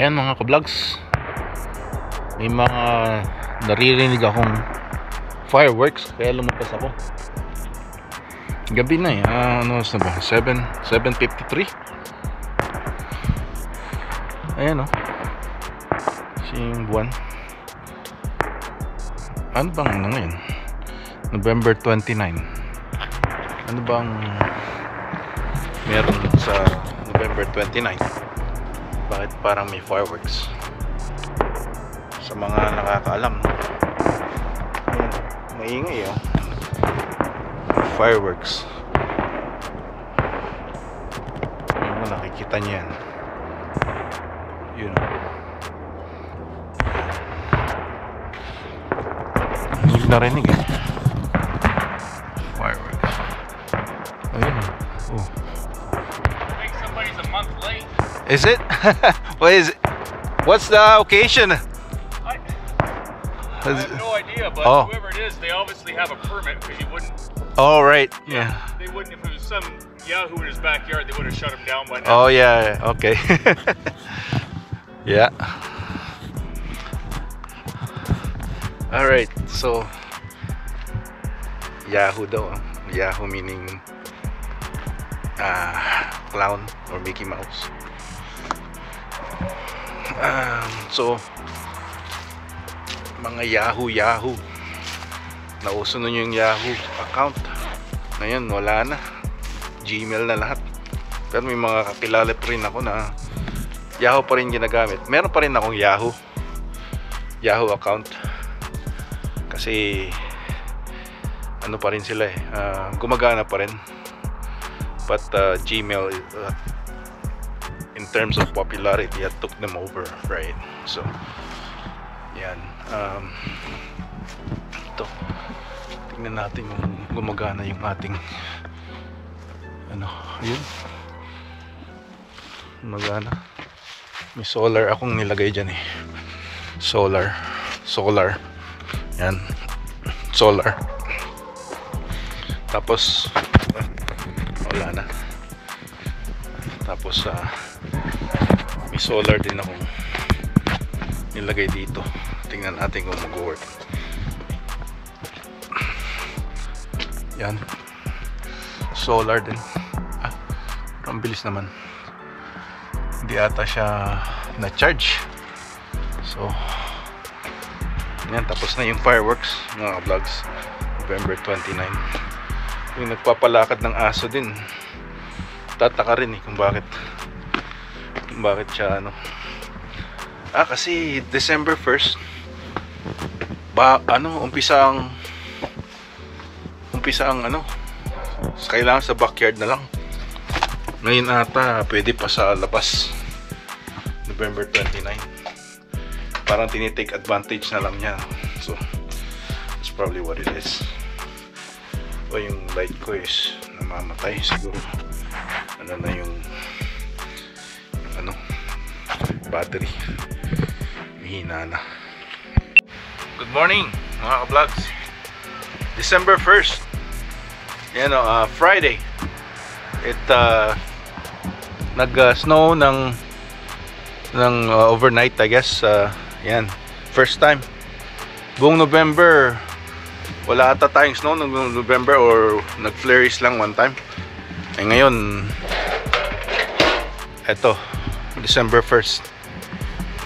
Ayan mga ka-vlogs, may mga naririnig akong fireworks kaya lumabas ako. Gabi na eh, ano na ba? 7:53. Ayan o, sing buwan. Ano bang ano ngayon? November 29. Ano bang meron sa November 29? Bakit parang may fireworks? Sa mga nakakaalam, ayan, maingay oh. Fireworks. Ayun mo, nakikita niyo yan. Yun. Hindi narinig eh. Fireworks. Ayun oh. I think somebody's a month late. Is it? What is it? What's the occasion? I have no idea, but whoever it is, they obviously have a permit because you wouldn't. Oh, right. Yeah. They wouldn't, if it was some Yahoo in his backyard, they would have shut him down by now. Oh, yeah. Okay. Yeah. All right. So, Yahoo daw. Yahoo meaning clown or Mickey Mouse. So mga Yahoo nauso nun yung Yahoo account. Ngayon wala na, Gmail na lahat. Pero may mga kakilala pa rin ako na Yahoo pa rin ginagamit. Meron pa rin akong Yahoo account kasi ano pa rin sila eh, gumagana pa rin. But Gmail in terms of popularity, it took them over, right? So yan. Ito, tingnan natin kung gumagana yung ating ano, yun, gumagana. May solar akong nilagay dyan eh. Solar yan, solar. Tapos wala na. Tapos may solar din akong nilagay dito. Tingnan natin kung mag-work. Yan, solar din. Ang bilis naman. Hindi ata siya na-charge. So yan, tapos na yung fireworks mga vlogs. November 29. Yung nagpapalakad ng aso din, tataka rin eh kung bakit siya ano. Kasi December 1st umpisa ang ano, kailangan sa backyard na lang. Ngayon ata pwede pa sa labas. November 29. Parang tinitake advantage na lang niya. So that's probably what it is. O yung light ko is namamatay siguro. Ano na yung battery, mahina na. Good morning mga ka-vlogs. December 1st, yan o, Friday. It nag-snow ng overnight, I guess. Yan, first time. Buong November wala ata tayong snow ng November, or nag-flurries lang one time. Ngayon eto, December 1st.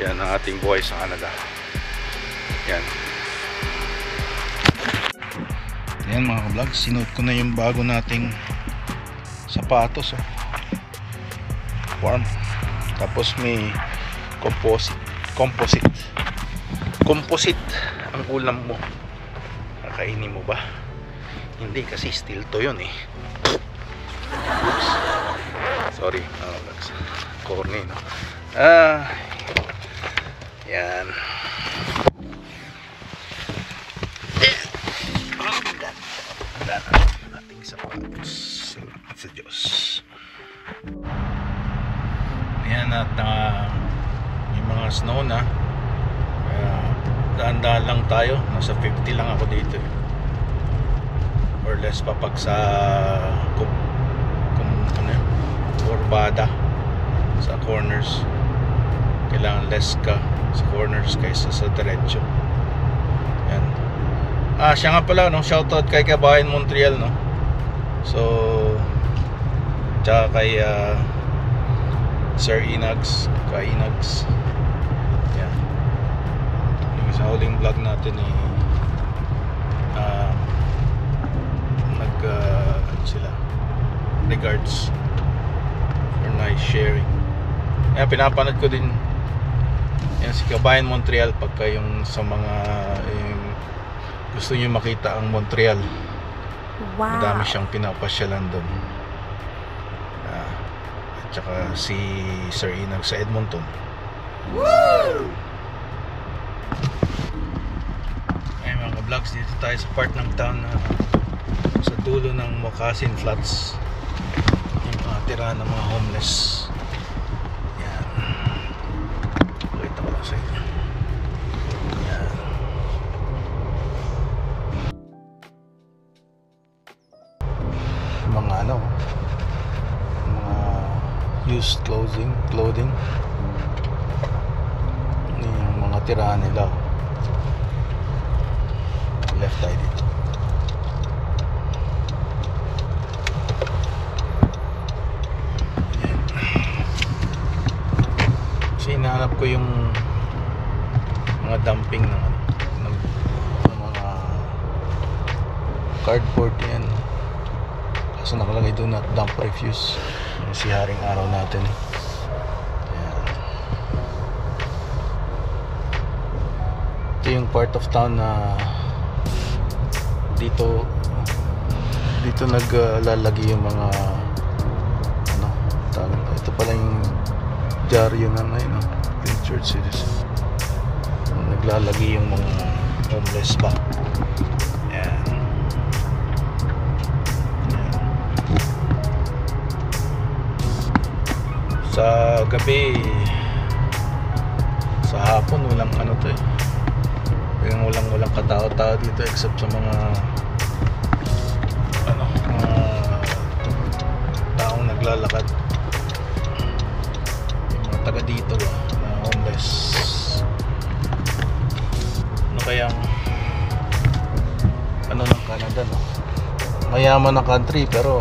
Yan ang ating buhaysacanada. Yan. Yan mga ka-vlogs, sinuot ko na yung bago nating sapatos oh. Warm. Tapos may composite ang ulam mo. Kakainin mo ba? Hindi, kasi steel to yun eh. Oops. Sorry mga ka-vlogs, corny no? Yan. Ating sapatos. Salamat sa Diyos. Ayan, at yung mga snow na. Daan-daan lang tayo. Nasa 50 lang ako dito. Or less pa pag sa kurbada sa corners. kailangan less ka sa corners kaysa sa diretso. Yan. Siya nga pala, no, shoutout kay Kabayan Montreal, no. So tsaka kay Sir Inags, Inags. Yan. Yung sa huling vlog natin sila regards for nice sharing. Yan, pinapanood ko din yan si Kabayan Montreal pagka yung sa mga gusto niyo makita ang Montreal. Wow. Madami siyang pinapasyalan doon. At saka si Sir Inag sa Edmonton. Woo! Ay, mga vlogs, dito tayo sa part ng town na sa dulo ng Moccasin Flats, yung mga tira ng mga homeless. Yan, pakita ko lang sa inyo. Yan. Mga mga used clothing yung mga tirahan nila. Left tayo dito. Hinahanap ko yung mga dumping ng mga cardboard yan. Kaso nakalagay doon na dump refuse. Yung si Haring Araw natin. Yan. Ito yung part of town na dito naglalagay yung mga ito pala yung dyaryo na ngayon, Princhard Citizen. Naglalagay yung mga homeless ba. Yan. Yan. Sa gabi, sa hapon walang to walang katao-tao dito except sa mga taong naglalakad, taga dito ba na homeless. Kayang ng Canada, no? Mayaman na country pero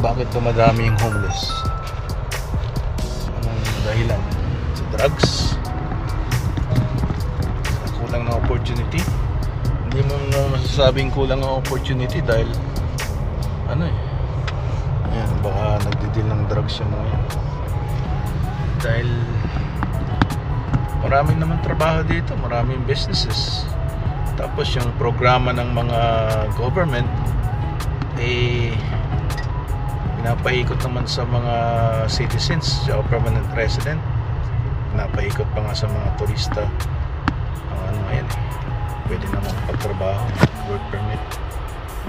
bakit dumadami yung homeless? Anong dahilan? Sa drugs? Sa kulang ng opportunity? Hindi mo masasabing kulang ng opportunity dahil ayan, baka nagdidil ng drugs yung mga yan. Dahil maraming naman trabaho dito, maraming businesses. Tapos yung programa ng mga government pinapaikot naman sa mga citizens, sa permanent resident. Pinapaikot pa nga sa mga turista. Ngayon, pwede naman pagtrabaho, work permit,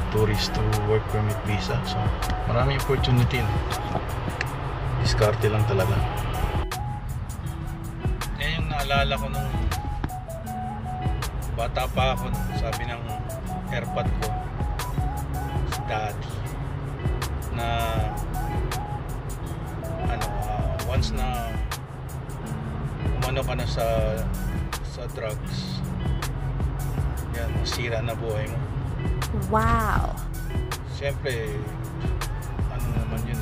tourist to work permit visa. So maraming opportunity, no? Diskarte lang talaga. Naalala ko nung bata pa ako, sabi ng airpod ko, si daddy, na once na umano ka na sa drugs, yan, masira na buhay mo. Wow. Siyempre naman yun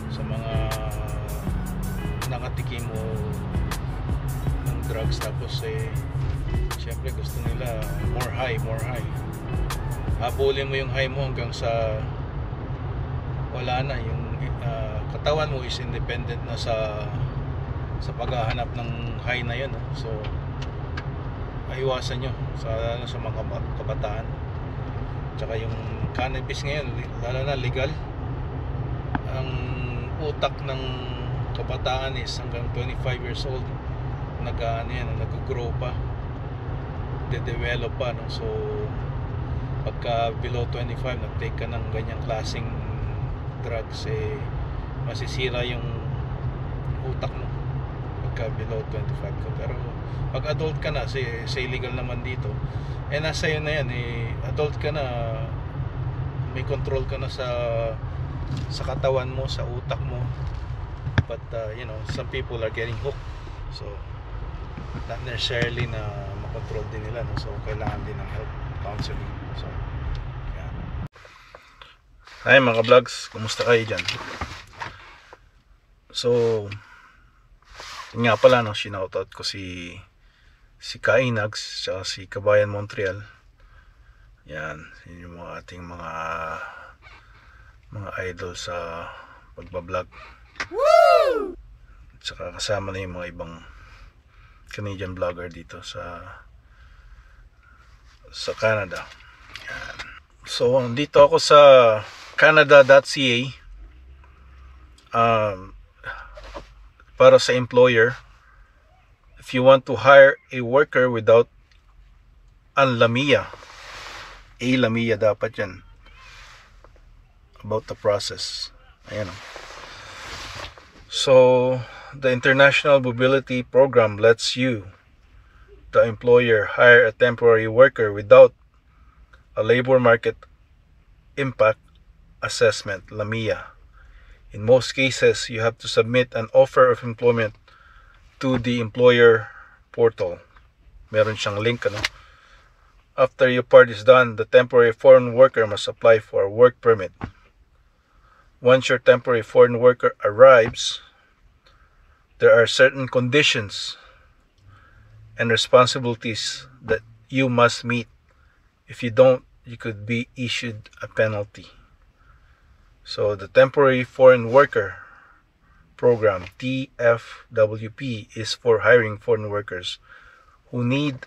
sa mga nakatikim mo drugs, tapos syempre gusto nila more high. Habulin mo yung high mo hanggang sa wala na, yung katawan mo is independent na sa paghahanap ng high na yun, no? So iwasan nyo sa mga kabataan. Tsaka yung cannabis ngayon, lalo na legal, ang utak ng kabataan is hanggang 25 years old nag-grow pa, de-develop pa, no? So pagka below 25 nag-take ka ng ganyang klaseng drugs, masisira yung utak mo pagka below 25 ka. Pero pag adult ka na, say legal naman dito, nasa yun na yan, adult ka na, may control ka na sa katawan mo, sa utak mo, but you know, some people are getting hooked, so not necessarily na makontrol din nila, no? So kailangan din ng help, counseling. So yan. Hi mga vlogs, kumusta kayo dyan? So yun nga pala, no, sinoutout ko si Kainags tsaka si Kabayan Montreal. Yan, yun yung mga ating mga idol sa pagbablog. Woo! Tsaka kasama na yung mga ibang Canadian vlogger dito sa Canada. Yan. So dito ako sa canada.ca para sa employer. If you want to hire a worker without an LMIA, LMIA dapat yan, about the process. Ayan o. So the International Mobility Program lets you, the employer, hire a temporary worker without a labor market impact assessment, LMIA. In most cases, you have to submit an offer of employment to the employer portal. Meron siyang link, ano? After your part is done, the temporary foreign worker must apply for a work permit. Once your temporary foreign worker arrives, there are certain conditions and responsibilities that you must meet. If you don't, you could be issued a penalty. So the temporary foreign worker program, TFWP, is for hiring foreign workers who need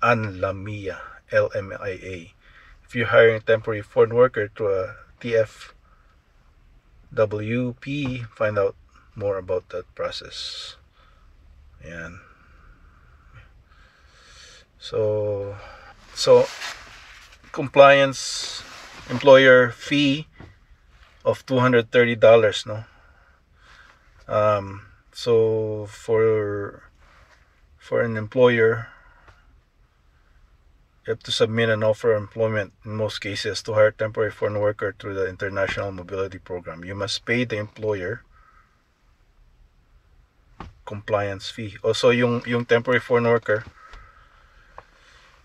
an LMIA, LMIA. If you're hiring a temporary foreign worker to a TFWP, find out more about that process. Ayan. So compliance employer fee of $230, no? So for an employer, you have to submit an offer of employment in most cases to hire a temporary foreign worker through the International Mobility Program. You must pay the employer compliance fee. Also, yung temporary foreign worker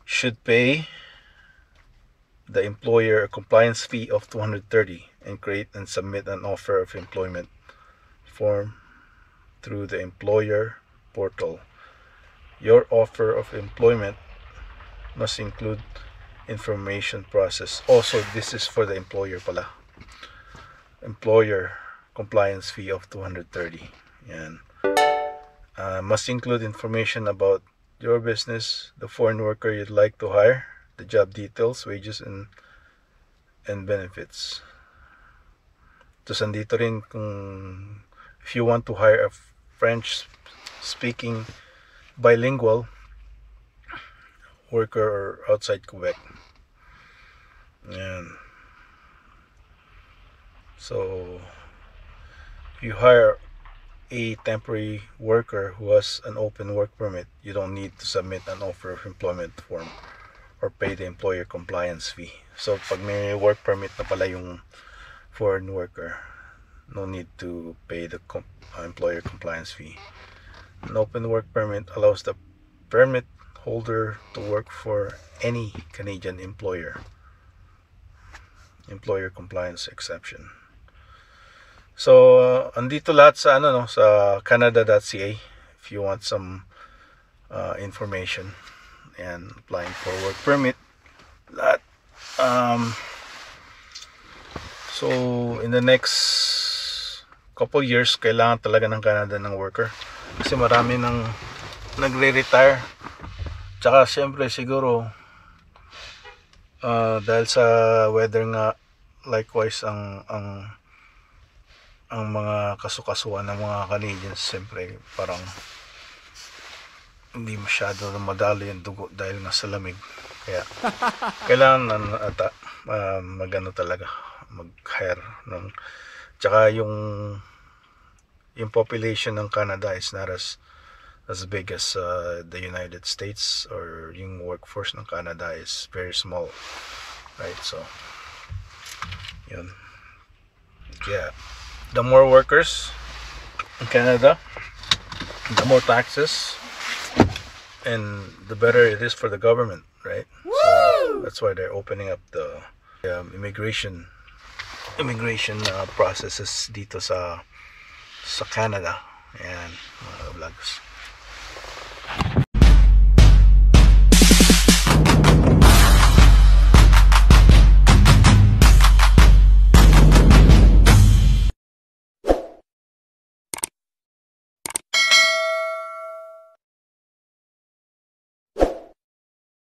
should pay the employer a compliance fee of $230 and create and submit an offer of employment form through the employer portal. Your offer of employment must include information process. Also, this is for the employer pala. Employer compliance fee of $230. Yan. Must include information about your business, the foreign worker you'd like to hire, the job details, wages, and benefits. Tapos andito rin kung if you want to hire a French speaking bilingual worker outside Quebec. And so if you hire a temporary worker who has an open work permit, you don't need to submit an offer of employment form or pay the employer compliance fee. So pag may work permit na pala yung foreign worker, no need to pay the employer compliance fee. An open work permit allows the permit holder to work for any Canadian employer. Employer compliance exception. So andito lahat sa sa canada.ca if you want some information and applying for work permit. Lahat. So in the next couple years, kailangan talaga ng Canada ng worker kasi marami nang nagre-retire. Tsaka siyempre siguro dahil sa weather nga, likewise ang mga kasukasuan ng mga Canadians, siyempre parang hindi masyado madali yung dugo dahil nga sa lamig. Kaya kailangan magano talaga, mag-hire ng, tsaka yung population ng Canada is not as big as the United States, or yung workforce ng Canada is very small, right? So yun, yeah, the more workers in Canada, the more taxes and the better it is for the government, right? So that's why they're opening up the immigration processes dito sa Canada. Ayan, mga vlogs.